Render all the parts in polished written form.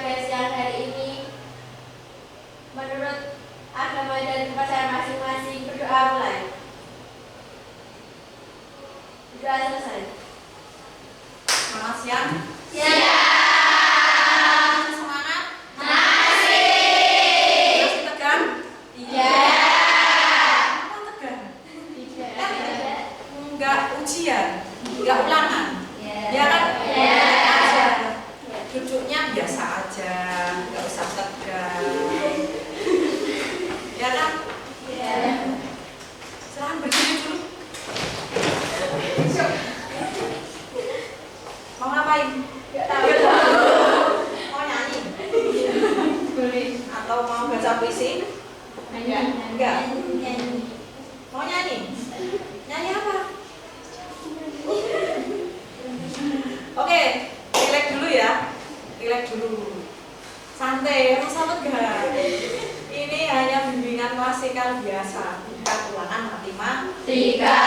pada siang hari ini menurut agama dan kepercayaan masing-masing. Berdoa mulai. Berdoa selesai. Selamat siang. Siang. Semangat? Masih. Masih tegang? Tidak. Apa tegang? Tidak. Enggak ujian, enggak ulangan. Ya kan? Ya. Aja. Duduknya biasa aja, enggak usah tegang. Ya kan? Ya. Silahkan berdiri dulu. Mau ngapain? Mau nyanyi? Boleh. Atau mau baca puisi? Enggak. Mau nyanyi? Nyanyi apa? Oke, relax dulu ya. Relax dulu. Santai, rasa tegang. Ini hanya bimbingan klasikal biasa, bukan ulangan matematika.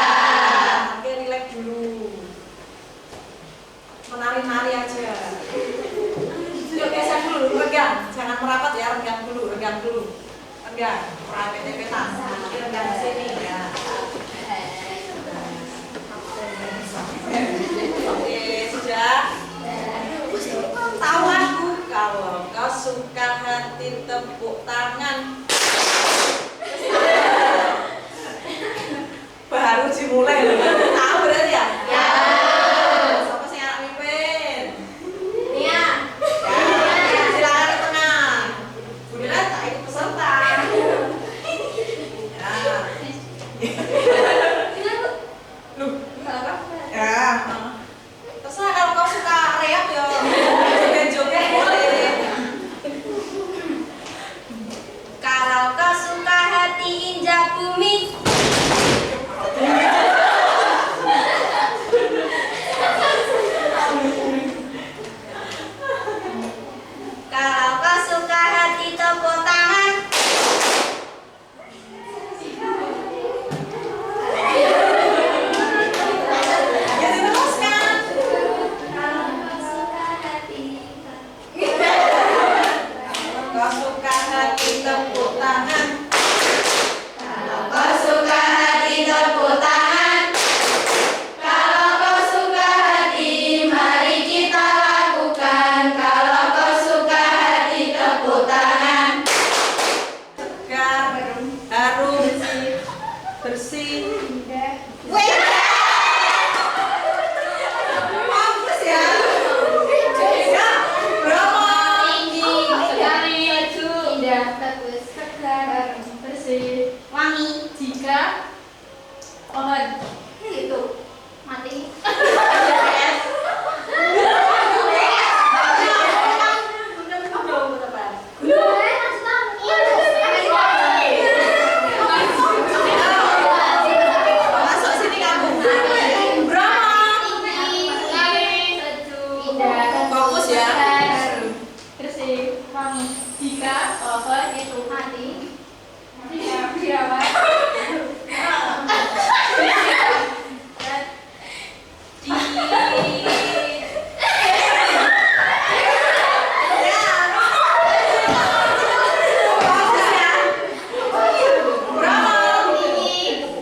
Oke, relax dulu. Menari-nari aja. Yuk geser dulu, regang. Jangan merapat ya, regang dulu. Regang. Pepet-pepetan. Nanti regang ke sini ya. Oke, sudah. Tahu aku kalau kau suka hati tepuk tangan. Baru dimulai loh. Tahu berarti ya? Ya. Siapa sih anak mimpin? Nia. Ya, silakan ke tengah. Bunda tak ikut peserta. Ya. Loh, apa? Ya. Terserah kalau kau suka reak ya. Joget-joget boleh. Kalau kau suka hati injak bumi. Kalau kau suka hati tepuk tangan. Ya diteruskan. Kalau kau suka hati. Kau suka hati tepuk tangan. Kalau kau suka hati tepuk tangan. Kalau kau suka hati, mari kita lakukan. Kalau kau suka hati tepuk tangan. Segar, harum, bersih. Bagus ya. Ya, Bromo. Tinggi, sekali, maju, indah, bagus, segar, bersih, wangi. Jika pohon itu mati. Masuk sini kamu. Bromo. Fokus ya. Bersih, wangi. Jika pohon itu mati, dirawat. Fokus ya. Bromo.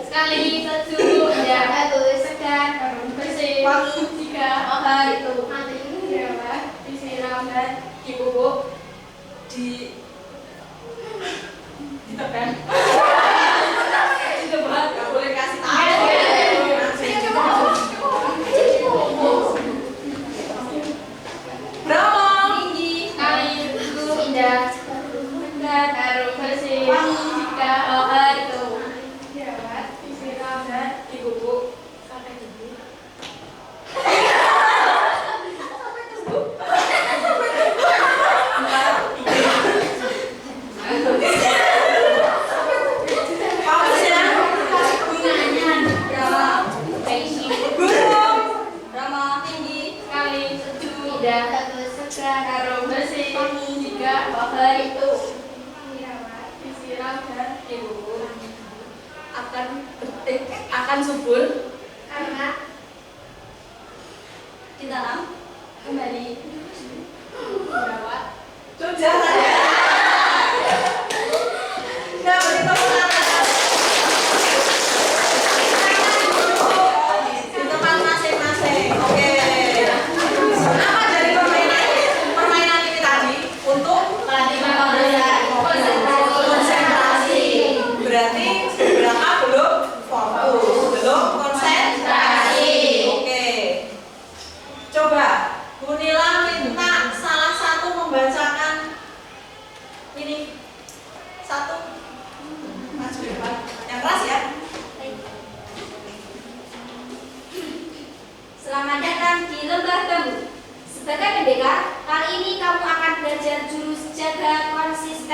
Sekali, sejuk, indah, bagus, segar, bersih, Wangi. jika pohon itu mati, dirawat, disiram dan dipupuk. Ditekan. Ditebak. Gak boleh kasih tahu. Bromo. Tinggi, sekali, sejuk, indah, segar, harum, bersih, jika pohon itu dirawat, disiram dan dipupuk. Sampai tumbuh. Fokus ya. Burung. Bromo tinggi, sekali, sejuk, indah, bagus, segar, harum, bersih, jika pohon itu dirawat, disiram dan dipupuk. Akan subur. Karena ditanam kembali dirawat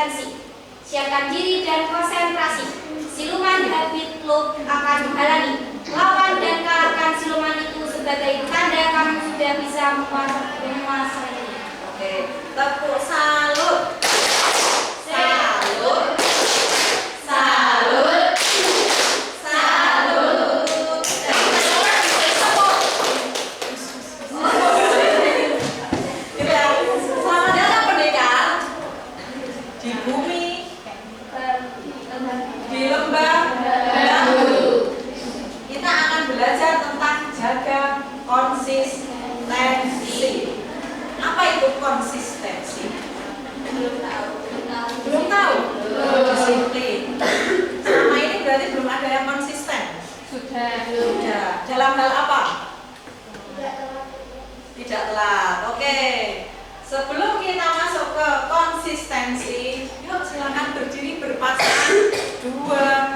konsistensi. Siapkan diri dan konsentrasi. Siluman habit loop akan menghalangi. Lawan dan kalahkan siluman itu sebagai tanda kamu sudah bisa menguasainya. Oke, tepuk salut. Salut. Salut. Salut. Selamat datang pendekar di bumi, di lembah bambu. Kita akan belajar tentang jaga konsistensi. Apa itu konsistensi? Belum tahu? Disiplin. Selama ini berarti belum ada yang konsisten. Sudah. Dalam hal apa? Tidak telat. Oke. Sebelum kita masuk ke konsistensi, yuk silakan berdiri berpasangan dua.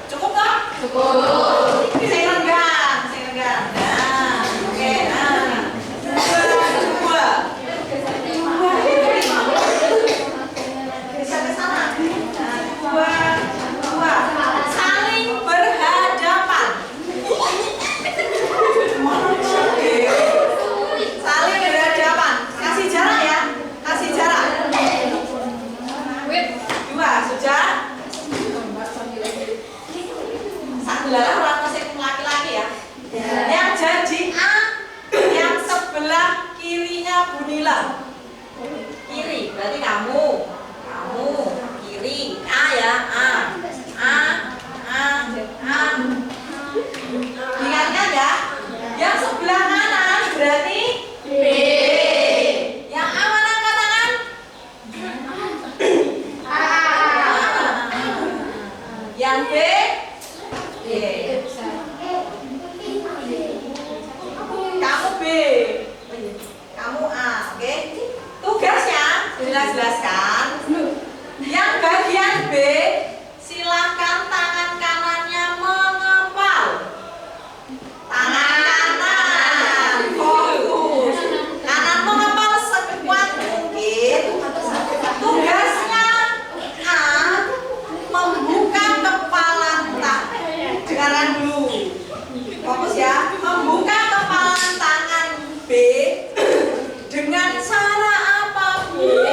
Cukup toh? Cukup. Saya renggang. Nah, oke. Nah, dua. Bisa ke sana. Nah, dua. Saling berhadapan. Saling berhadapan. Kasih jarak ya. Kasih jarak. Dua, sudah. Adalah orang musik laki-laki ya. Yang jadi A, yang sebelah kirinya Bunila. Kiri, berarti kamu kiri. A ya, A. Ingatkan ya. Yang sebelah kanan berarti B. Yang A mana angkat tangan? A. Yang B. Kamu B, kamu A, oke? Tugasnya jelas-jelaskan. Yang bagian B, silakan tangan kanannya mengepal. Tangan kanan, fokus. Kanan mengepal sekuat mungkin. Tugasnya A, membuka kepala entah. Dengarkan dulu. Fokus ya. Membuka kepala tangan B dengan cara apapun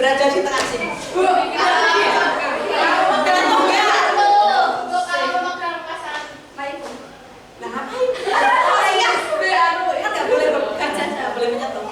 berada di tengah sini. Gantung ya. Kalau memegang pasangan baik. Nah ngapain? Oh iya, kan nggak boleh berpegang, nggak boleh menyentuh.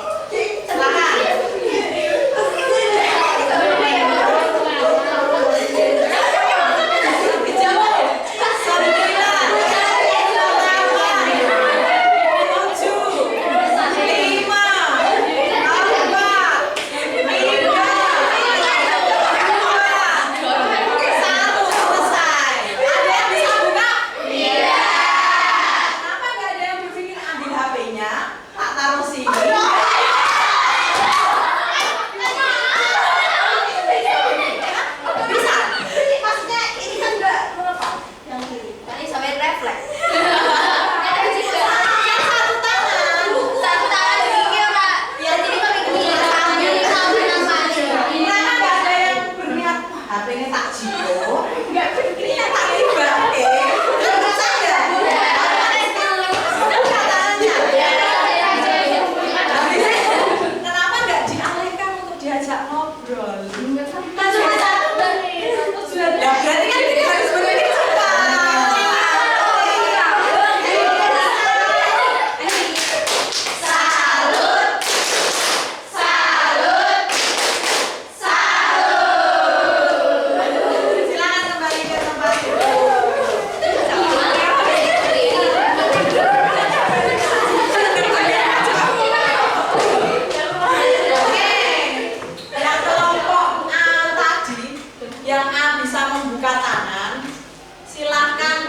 Silakan.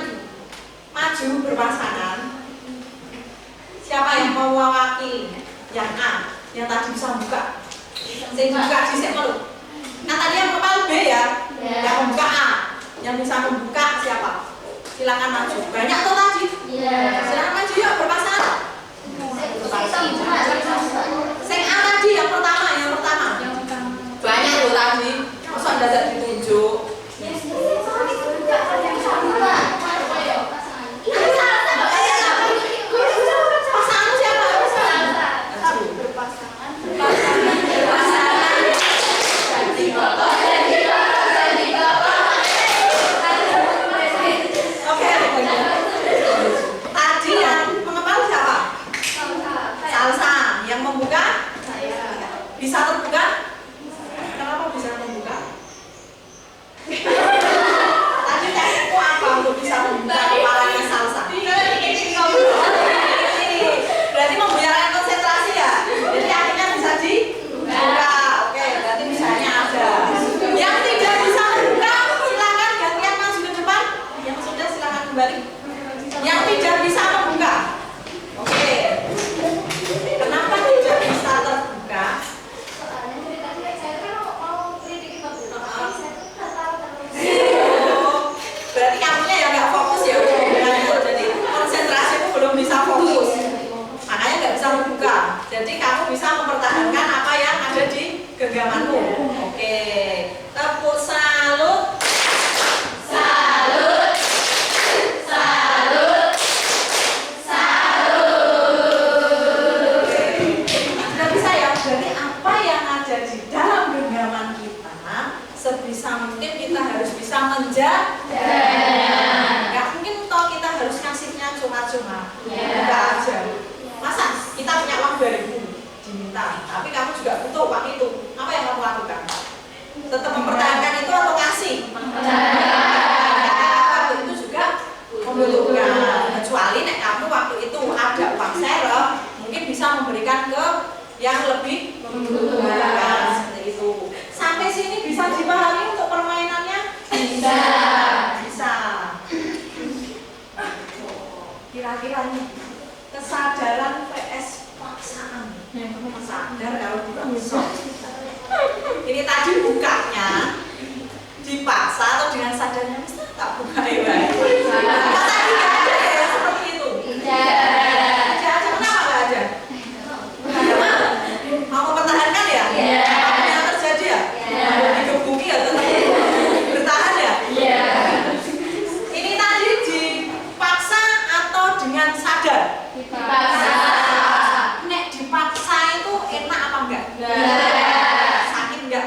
Sakit nggak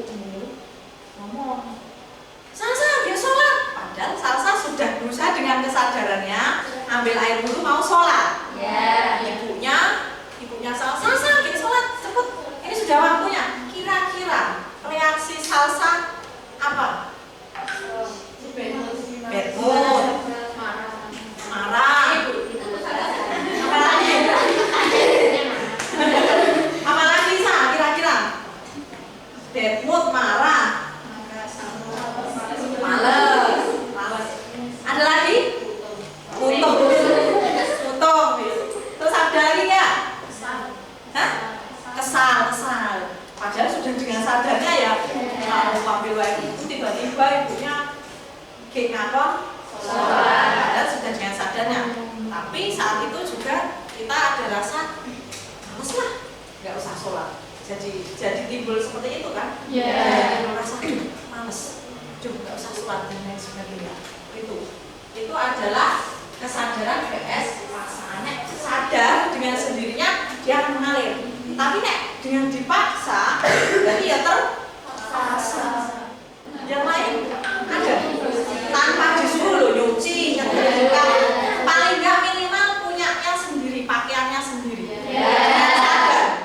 ibumu ngomong, Salsa dia sholat, padahal Salsa sudah berusaha dengan kesadarannya ambil air wudhu mau sholat. Ibunya Salsa kita sholat cepet, ini sudah waktunya. Kira-kira reaksi Salsa apa? Bad mood, marah. Apalagi Sa, kira-kira bad mood, marah, males. Ada lagi? Utuh. Terus ada lagi nggak? Hah? Kesal. Padahal sudah dengan sadarnya ya mau ambil air itu tiba-tiba ibunya ngapa? Sholat. Padahal sudah dengan sadarnya. Tapi saat itu juga kita ada rasa males lah, nggak usah sholat. Jadi timbul seperti itu kan? Timbul rasa males, nggak usah sholat dan lain sebagainya. Itu adalah kesadaran VS pasangannya sadar dengan sendirinya dia akan mengalir. Tapi nek dengan dipaksa berarti ya terpaksa. Yang lain ada tanpa disuruh nyuci, nyetrika, paling nggak minimal punyanya sendiri, pakaiannya sendiri. Sadar.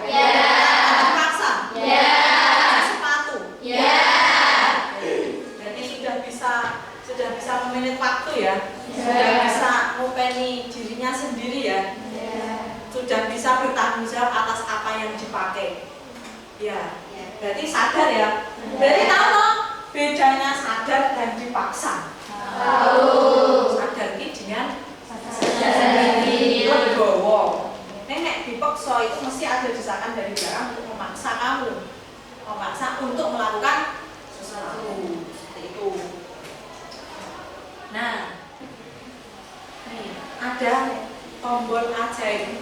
Dipaksa. Sepatu. Berarti sudah bisa memanage waktu ya. Sudah bisa ngopeni dirinya sendiri ya. Sudah bisa bertanggung jawab atas apa yang dipakai. Ya. Berarti sadar ya. Berarti tahu loh bedanya sadar dan dipaksa. Sadar ini dengan legowo. Nenek dipaksa itu mesti ada desakan dari belakang untuk memaksa kamu, memaksa untuk melakukan sesuatu seperti itu. Nah, nih ada tombol ajaib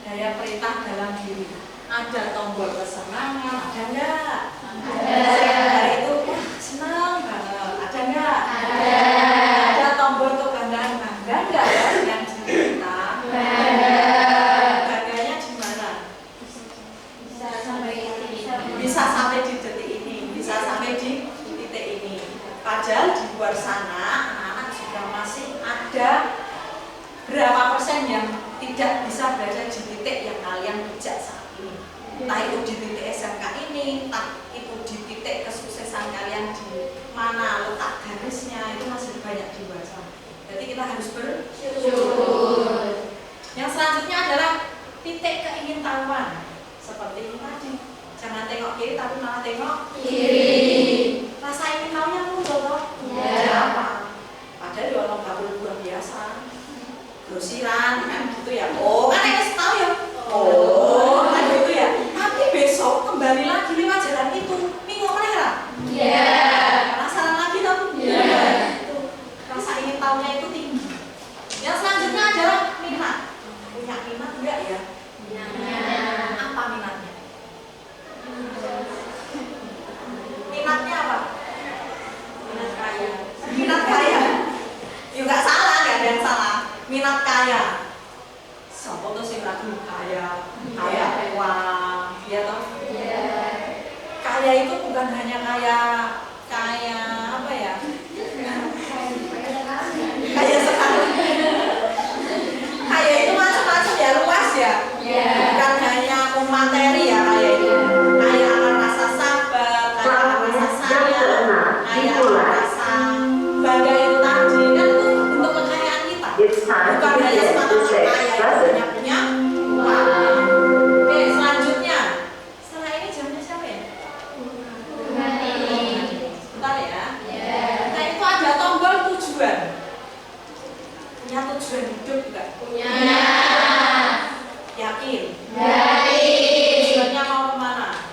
daya perintah dalam diri. Ada tombol kesenangan, ada enggak? Hari itu senang banget, ada enggak? Ada tombol kebanggaan, bangga enggak ya yang cerita? Bangganya di mana? Bisa sampai di detik ini, bisa sampai di titik ini. Padahal di luar sana anak-anak juga masih ada berapa persen yang tidak bisa berada di titik yang kalian pijak saat ini. Entah itu di titik SMK ini, entah itu di titik kesuksesan kalian di mana letak garisnya, itu masih banyak di luar sana. Jadi kita harus bersyukur. Yang selanjutnya adalah titik keingintahuan. Seperti ini tadi, jangan tengok kiri tapi malah tengok kiri. Rasa ingin tahunya muncul toh? Apa? Padahal di orang kabul luar biasa. Grosiran kan gitu ya. Oh kan yang tahu ya. Oh kan gitu ya. Tapi besok kembali lagi lewat jalan itu. Minggu mana ya? Penasaran lagi toh? Rasa ingin tahunya itu tinggi. Yang selanjutnya adalah minat. Punya minat enggak ya? Apa minatnya? Minatnya apa? Minat kaya. Minat kaya. Ya nggak salah, nggak ada yang salah. Minat kaya. Siapa tuh sih ragu kaya uang, ya toh? Kaya itu bukan hanya kaya apa ya? Kaya sekali. Kaya itu macam-macam ya, luas ya. Bukan hanya materi ya kaya itu. Kaya akan rasa sabar, kaya akan rasa sayang, kaya akan rasa bangga itu tadi kan itu untuk kekayaan kita. Bukan hanya semata-mata kaya punya uang. Oke, selanjutnya. Setelah ini jamnya siapa ya? Bentar ya. Nah itu ada tombol tujuan. Punya tujuan hidup enggak? Punya. Yakin? Tujuannya mau kemana?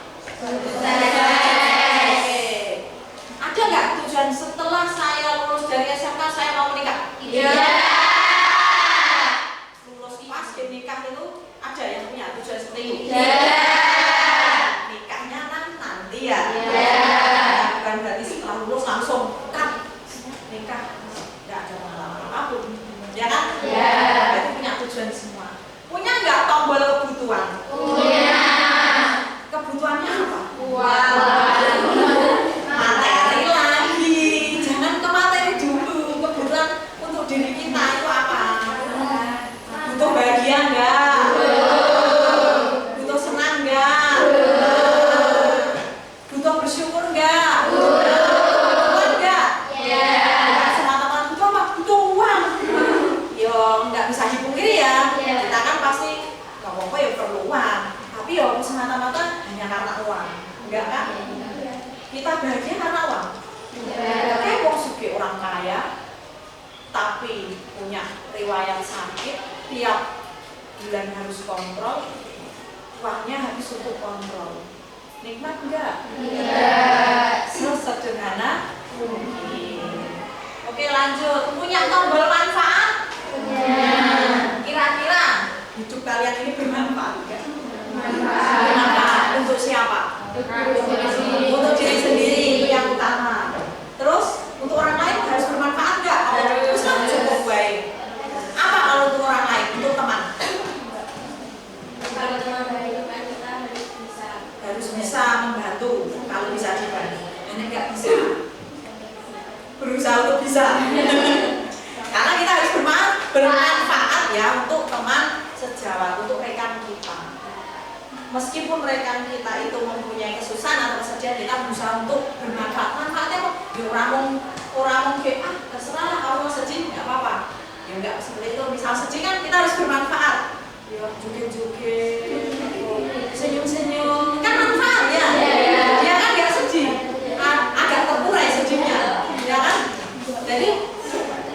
Ada nggak tujuan setelah saya lulus dari SMK saya mau menikah? Lulus pas nikah itu ada yang punya tujuan seperti itu? Nikahnya nanti ya? Bukan berarti setelah lulus langsung nikah, nggak ada pengalaman apapun, ya kan? Berarti punya tujuan semua. Punya nggak tombol kebutuhan? Kebutuhannya apa? Uang. nggak bisa dipungkiri ya, kita kan pasti ngomong ya perlu uang, tapi ya semata-mata hanya karena uang, enggak kan? Kita bahagia karena uang. Kayak wong sugih orang kaya, tapi punya riwayat sakit, tiap bulan harus kontrol, uangnya habis untuk kontrol. Nikmat enggak? Sesederhana mungkin. Oke, lanjut. Punya tombol manfaat? Kira-kira hidup kalian ini bermanfaat enggak? Bermanfaat. Untuk siapa? Untuk diri sendiri, itu yang utama. Terus untuk orang lain harus bermanfaat enggak? Terus kan cukup baik. Apa kalau untuk orang lain? Untuk teman? Kalau teman baik kita harus bisa membantu kalau bisa dibantu. Ini enggak bisa. Berusaha untuk bisa. Karena kita harus bermanfaat ya untuk teman sejawat, untuk rekan kita. Meskipun rekan kita itu mempunyai kesusahan atau kesedihan, kita berusaha untuk bermanfaat. Manfaatnya apa? Ya orang mungkin terserah lah kalau sedih nggak apa-apa. Ya nggak seperti itu. Misal sedih kan kita harus bermanfaat. Ya joget-joget, senyum-senyum, kan manfaat ya. Ya kan nggak sedih, agak terkurai sedihnya, ya kan? Jadi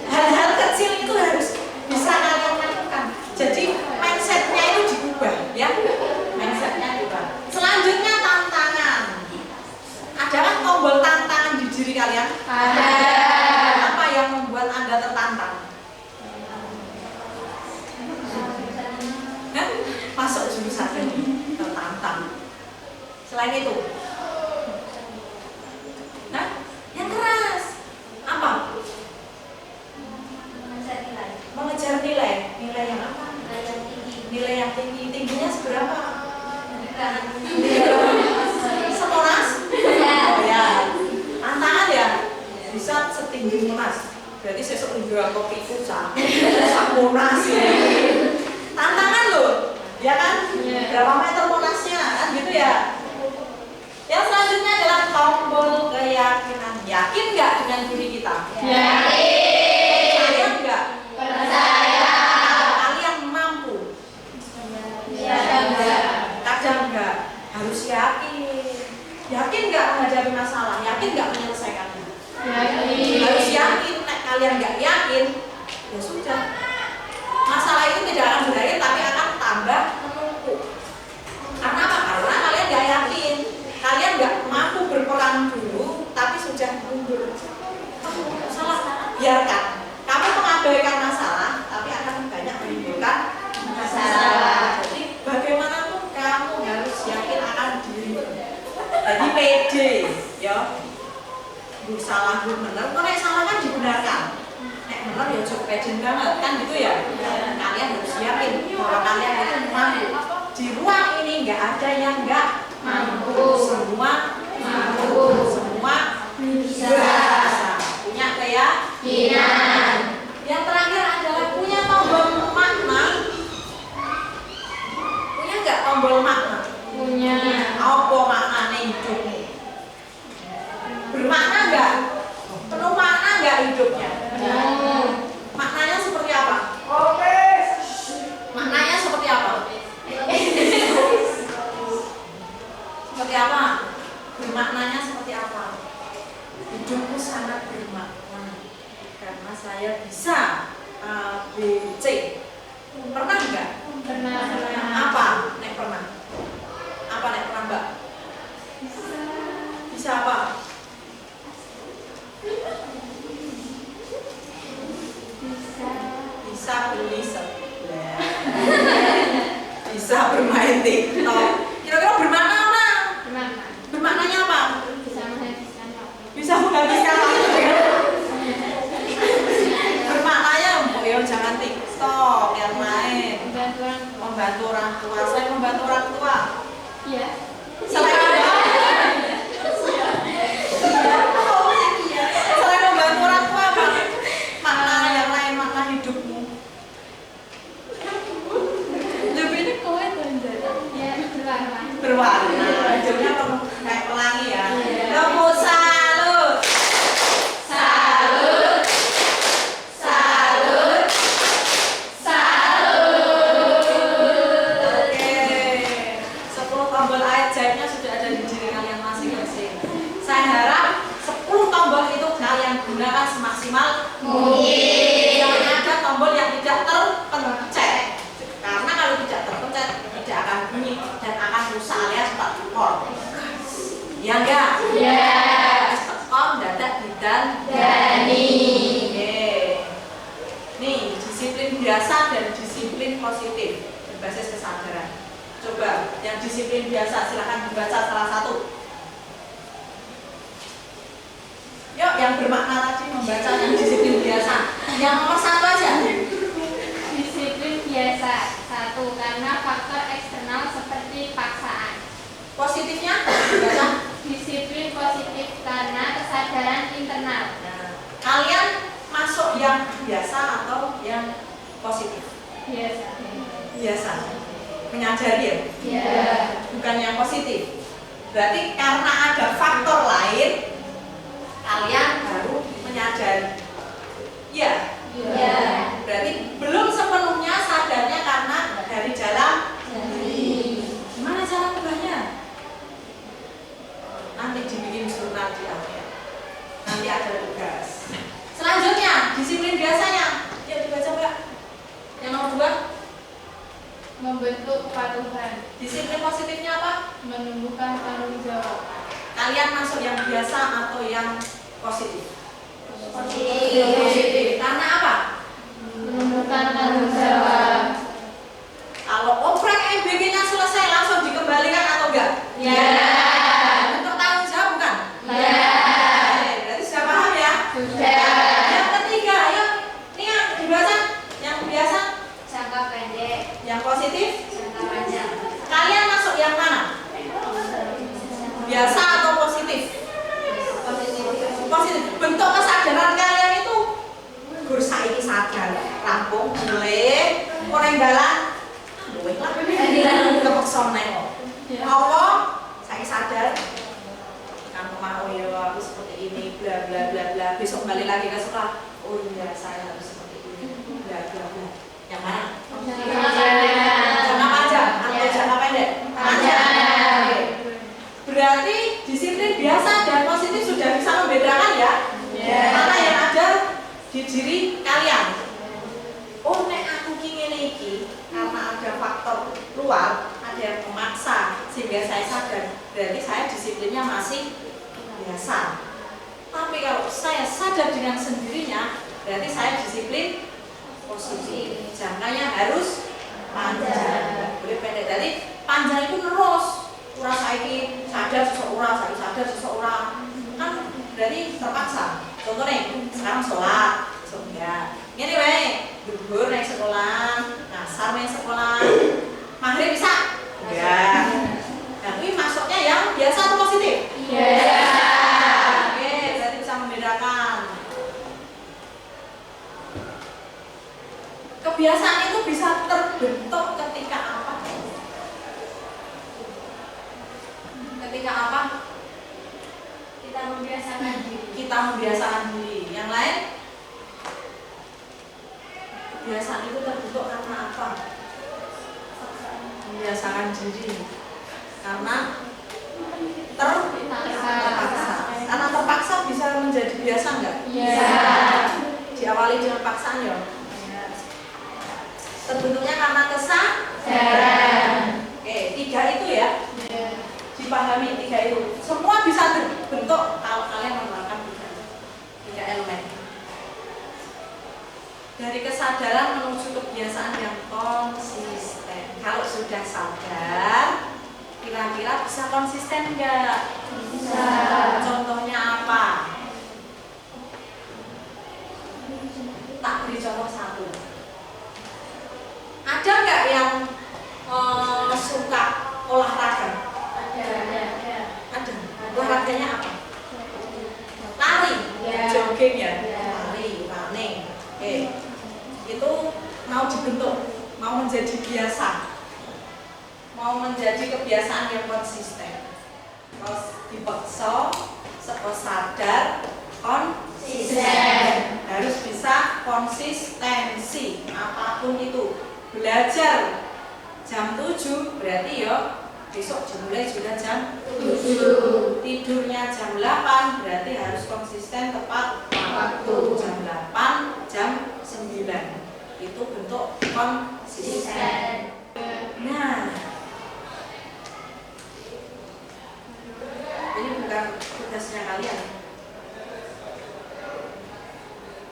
hal-hal kecil itu harus bisa kalian lakukan. Jadi mindsetnya itu diubah, ya. Mindsetnya diubah. Selanjutnya tantangan. Adakah tombol tantangan di diri kalian? Ada. Apa yang membuat Anda tertantang? Masuk jurusan ini tertantang. Selain itu, yang keras apa? Mengejar nilai. Nilai yang apa? Nilai yang tinggi. Tingginya seberapa? Semonas? Oh ya. Tantangan ya. Bisa setinggi Monas. Berarti sesuk jual kopi kucang. Monas ya. Tantangan loh. Ya kan? Berapa meter Monasnya kan gitu ya. Yang selanjutnya adalah tombol keyakinan. Yakin nggak dengan diri kita? Yakin. Percaya nggak? Percaya. Kalian mampu? Kadang nggak. Harus yakin. Yakin nggak menghadapi masalah? Yakin nggak menyelesaikannya? Yakin. Harus yakin. Nek kalian nggak yakin, ya sudah. Masalah itu tidak akan berakhir, tapi akan tambah menumpuk. Karena apa? Karena kalian nggak yakin. Kalian nggak mampu berperan dulu, tapi sudah mundur. Salah, biarkan. Kamu mengabaikan masalah, tapi akan banyak menimbulkan masalah. Jadi bagaimanapun kamu harus yakin akan diri. Jadi pede, ya. Salah benar, kok nek salah kan dibenarkan. Nek benar ya cukup pede banget, kan gitu ya. Kalian harus yakin bahwa kalian itu mampu. Di ruang ini nggak ada yang nggak mampu. Semua mampu. Semua bisa. Punya keyakinan. Yang terakhir adalah punya tombol makna. Punya nggak tombol makna? Punya. Apa maknanya hidupmu? Bermakna nggak? Penuh makna nggak hidupnya? Maknanya seperti apa? Maknanya seperti apa? Seperti apa? Bermaknanya seperti apa? Hidupku sangat bermakna karena saya bisa A, B, C. Pernah nggak? Pernah. Apa? Nek pernah? Apa nek pernah Mbak? Bisa apa? Bisa beli sebelah. Bisa bermain TikTok. Kira-kira bermakna apa? Bermaknanya apa? Bisa menghabiskan waktu ya. Bermaknanya ya jangan TikTok, yang lain. Membantu orang tua. Selain membantu orang tua. Iya. Selain membantu orang tua apa? Makna yang lain, makna hidupmu. Lebih ini kowe ya berwarna. Berwarna. Hidupnya penuh kayak pelangi ya. Kamu salut. Salut. Salut. Iya enggak? Iya. Sekom dadak didan Dani. Oke. Nih, disiplin biasa dan disiplin positif berbasis kesadaran. Coba yang disiplin biasa silahkan dibaca salah satu. Yuk, yang bermakna tadi membaca yang disiplin biasa. Yang nomor satu aja. Disiplin biasa. 1. Karena faktor eksternal seperti paksaan. Positifnya dibaca. Disiplin positif karena kesadaran internal. Nah, kalian masuk yang biasa atau yang positif? Biasa. Biasa. Menyadari ya? Iya. Bukan yang positif. Berarti karena ada faktor lain, kalian baru menyadari. Iya. Iya. Berarti belum sepenuhnya sadarnya karena dari dalam. Gimana cara ubahnya? Nanti dibikin surat di akhir. Nanti ada tugas. Selanjutnya, disiplin biasanya. Yuk dibaca Mbak. Yang nomor 2. Membentuk kepatuhan. Disiplin positifnya apa? Menumbuhkan tanggung jawab. Kalian masuk yang biasa atau yang positif? Positif. Karena apa? Menumbuhkan tanggung jawab. Kalau oprek MBG-nya selesai langsung dikembalikan atau enggak? Ya. Untuk tanggung jawab bukan? Ya. Oke, berarti sudah paham ya? Sudah. Yang ketiga, ayo. Ini yang dibaca. Yang biasa, Jangka pendek, yang positif. jangka panjang. Kalian masuk yang mana? Biasa atau positif? Positif. Bentuk kesadaran kalian itu gur saiki sadar, rampung, mulai, orang dalan, luwih lah, kepeksa nengok. Apa? Saya sadar, kan oh ya aku seperti ini, bla bla bla bla. Besok kembali lagi ke sekolah, oh iya saya harus seperti ini, bla bla bla. Yang mana? Jangka panjang atau jangka pendek? Panjang. Oke. Berarti disiplin biasa dan positif sudah bisa membedakan ya? Mana yang ada di diri kalian? Oh, nek aku ngene iki karena ada faktor luar, ada yang memaksa sehingga saya sadar. Berarti saya disiplinnya masih biasa. Tapi kalau saya sadar dengan sendirinya, berarti saya disiplin positif. Jangkanya harus panjang. Boleh pendek. Jadi panjang itu terus. Ora saiki sadar seseorang, saiki sadar seseorang. Kan berarti terpaksa. Contohnya, sekarang sholat, enggak. Ini wae, duhur naik sekolah, ngasar naik sekolah, maghrib bisa? Enggak. Nah, ini masuknya yang biasa atau positif? Iya. Oke, berarti bisa membedakan. Kebiasaan itu bisa terbentuk ketika apa? Ketika apa? Kita membiasakan diri. Kita membiasakan diri. Yang lain? Kebiasaan itu terbentuk karena apa? Membiasakan diri. Karena terpaksa. Karena terpaksa bisa menjadi biasa enggak? Iya. Diawali dengan paksaan ya. Terbentuknya karena Kesadaran. Oke, 3 itu ya. Dipahami 3 itu. Semua bisa terbentuk kalau kalian menerapkan 3 elemen. Dari kesadaran menuju kebiasaan yang konsisten. Kalau sudah sadar, kira-kira bisa konsisten enggak? Bisa. Contohnya apa? Tak beri contoh 1. Ada nggak yang suka olahraga? Ada. Olahraganya apa? Lari, Ya. jogging ya, Ya. lari, running. Oke, itu mau dibentuk, mau menjadi biasa, mau menjadi kebiasaan yang konsisten. Terus dipaksa, sadar, konsisten. Harus bisa konsistensi apapun itu. Belajar jam 7 berarti ya besok mulai sudah jam 7. Tidurnya jam 8 berarti harus konsisten tepat waktu. Jam 8, jam 9. Itu bentuk konsisten. Nah, ini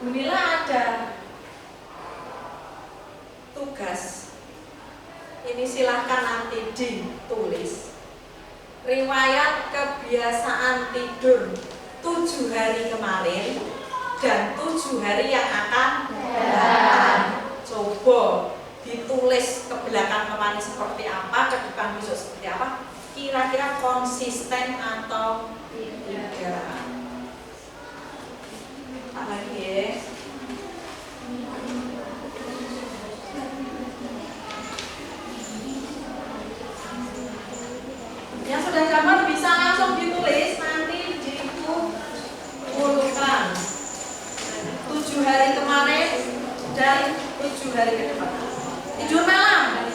Bunila ada tugas. Ini silahkan nanti ditulis. Riwayat kebiasaan tidur 7 hari kemarin dan 7 hari yang akan datang. Coba ditulis ke belakang kemarin seperti apa, ke depan besok seperti apa. Kira-kira konsisten atau tidak? Tak lagi ya. Yang sudah gambar bisa langsung ditulis, nanti dikumpulkan 7 hari kemarin dan 7 hari ke depan. Tidur malam.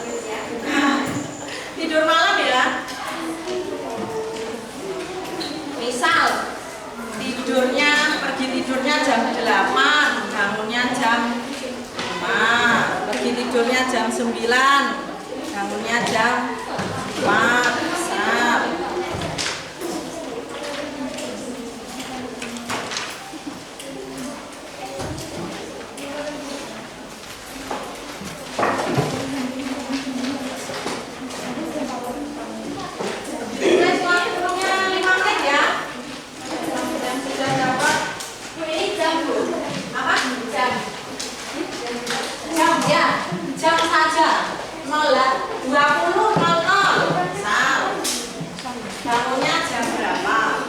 Tidur malam ya. Misal pergi tidurnya jam 8, bangunnya jam 5. Pergi tidurnya jam 9, bangunnya jam 4. Jam saja 20.00. Bangunnya jam berapa?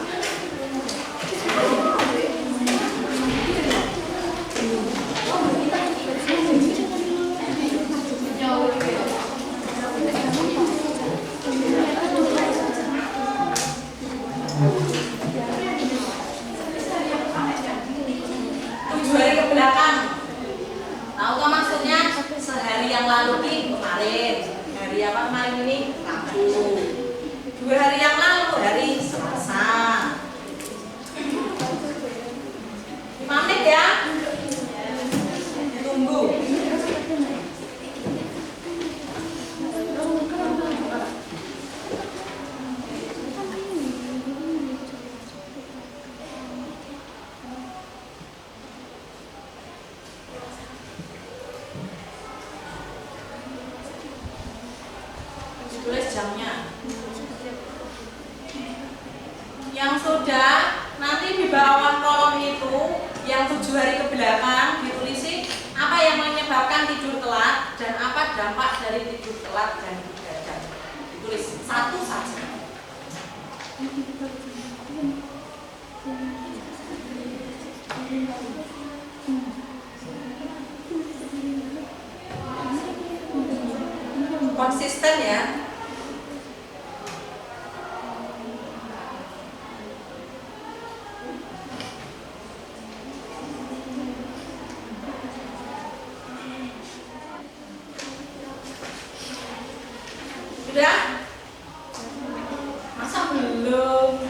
Sehari yang lalu nih kemarin, hari apa kemarin ini? Rabu. 2 hari yang lalu hari Selasa. 5 menit ya. Tunggu. Tulis jamnya. Yang sudah nanti di bawah kolom itu yang 7 hari ke belakang ditulisi apa yang menyebabkan tidur telat dan apa dampak dari tidur telat dan begadang. Ditulis satu saja. Konsisten ya. Sudah? Masa belum?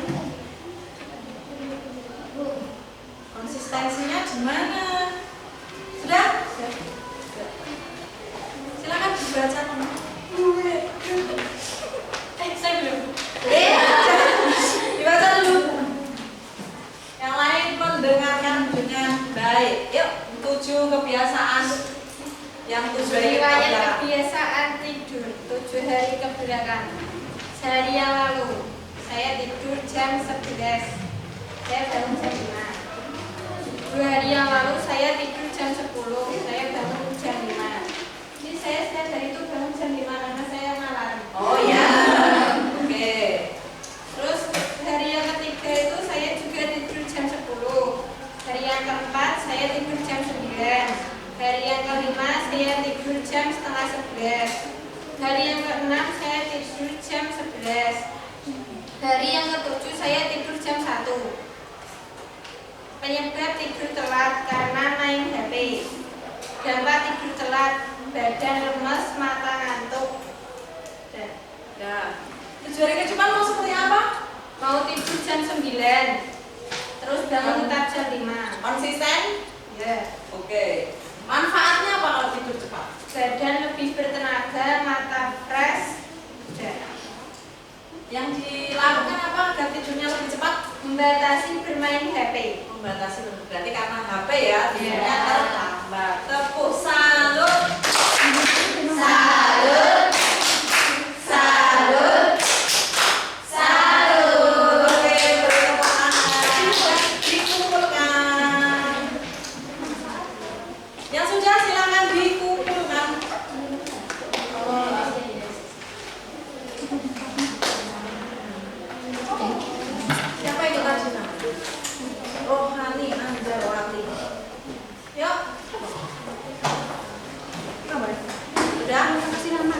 Konsistensinya gimana? Sudah? Silakan dibaca teman. Saya belum. Dibaca dulu. Yang lain mendengarkan dengan baik. Yuk, 7 kebiasaan. Yang 7 hari Riwayat kebiasaan tidur 7 hari ke belakang. Sehari yang lalu saya tidur jam 11. Saya bangun jam 5. 2 hari yang lalu saya tidur jam 10. Saya bangun jam 5. Jadi saya setiap hari itu bangun jam 5 karena saya malam. Oh ya. Oke. Terus hari yang ketiga itu saya juga tidur jam 10. Hari yang keempat saya tidur jam 9. Hari yang kelima saya tidur jam setengah 11. Hari yang keenam saya tidur jam 11. Hari yang ketujuh saya tidur jam 1. Penyebab tidur telat karena main HP. Dampak tidur telat, badan lemes, mata ngantuk. Ya. 7 hari ke depan mau seperti apa? Mau tidur jam 9. Terus bangun tetap jam 5. Konsisten? Ya. Oke. Manfaatnya apa kalau tidur cepat? Badan lebih bertenaga, mata fresh. Ya. Yang dilakukan apa agar tidurnya lebih cepat? Membatasi bermain HP. Membatasi berarti karena HP ya tidurnya Iya. terlambat. Tepuk salut. Salut. Salut. Salut. Oke, beri tepuk tangan. Dikumpulkan. Yang sudah silakan dikumpulkan. Siapa itu tadi namanya? Rohani Anjarwati. Yuk. Sudah? Kasih nama.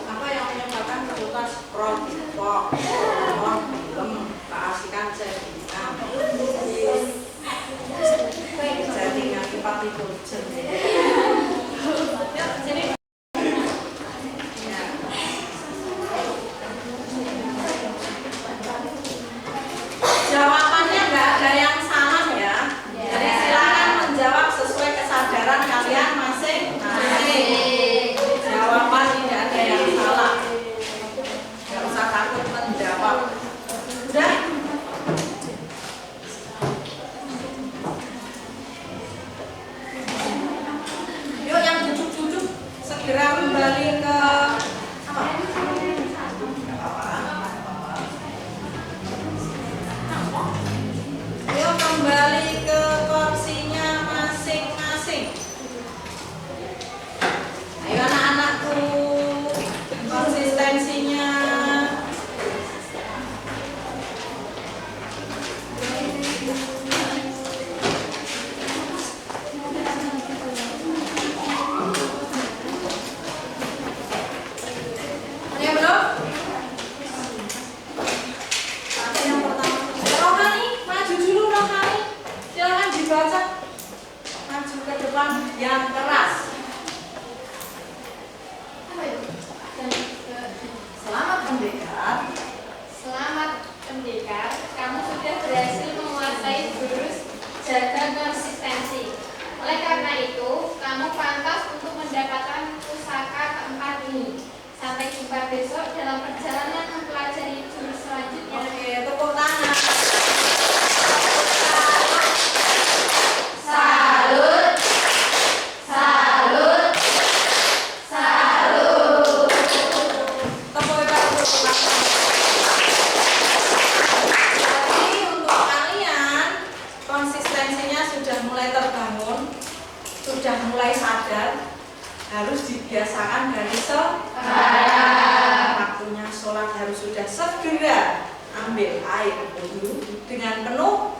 Apa yang menyebabkan kebutuhan scroll TikTok, nonton film, keasikan chattingan, chattingan tempat tidur Yuk, sini. Ya. Jawabannya nggak ada yang salah ya. Jadi silakan menjawab sesuai kesadaran kalian masing-masing. Jawaban tidak ada yang salah. Nggak usah takut menjawab. Udah? Yuk yang duduk-duduk segera kembali ke apa? Yuk kembali ke porsinya masing-masing. Ayo anak-anakku, konsistensinya. Ada yang belum? Ada yang pertama. Rohani, maju dulu Rohani. Silakan dibaca. Maju ke depan yang keras. Selamat pendekar. Selamat pendekar, kamu sudah berhasil menguasai jurus jaga konsistensi. Oleh karena itu, kamu pantas untuk mendapatkan pusaka keempat ini. Sampai jumpa besok dalam perjalanan mempelajari jurus selanjutnya. Oke, tepuk tangan. Salut. Salut. Salut. Tepuk tangan. Jadi untuk kalian konsistensinya sudah mulai terbangun, sudah mulai sadar, harus dibiasakan dari sekarang. Waktunya sholat harus sudah segera ambil air wudhu dengan penuh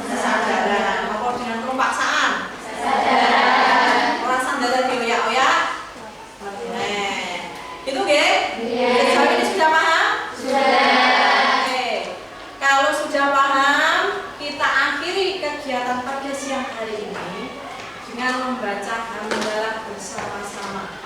kesadaran, apa dengan penuh paksaan? Orang sandal tadi oyak-oyak. Itu ge? Sampai ini sudah paham? Oke. Kalau sudah paham, kita akhiri kegiatan pada siang hari ini dengan membaca hamdalah bersama-sama.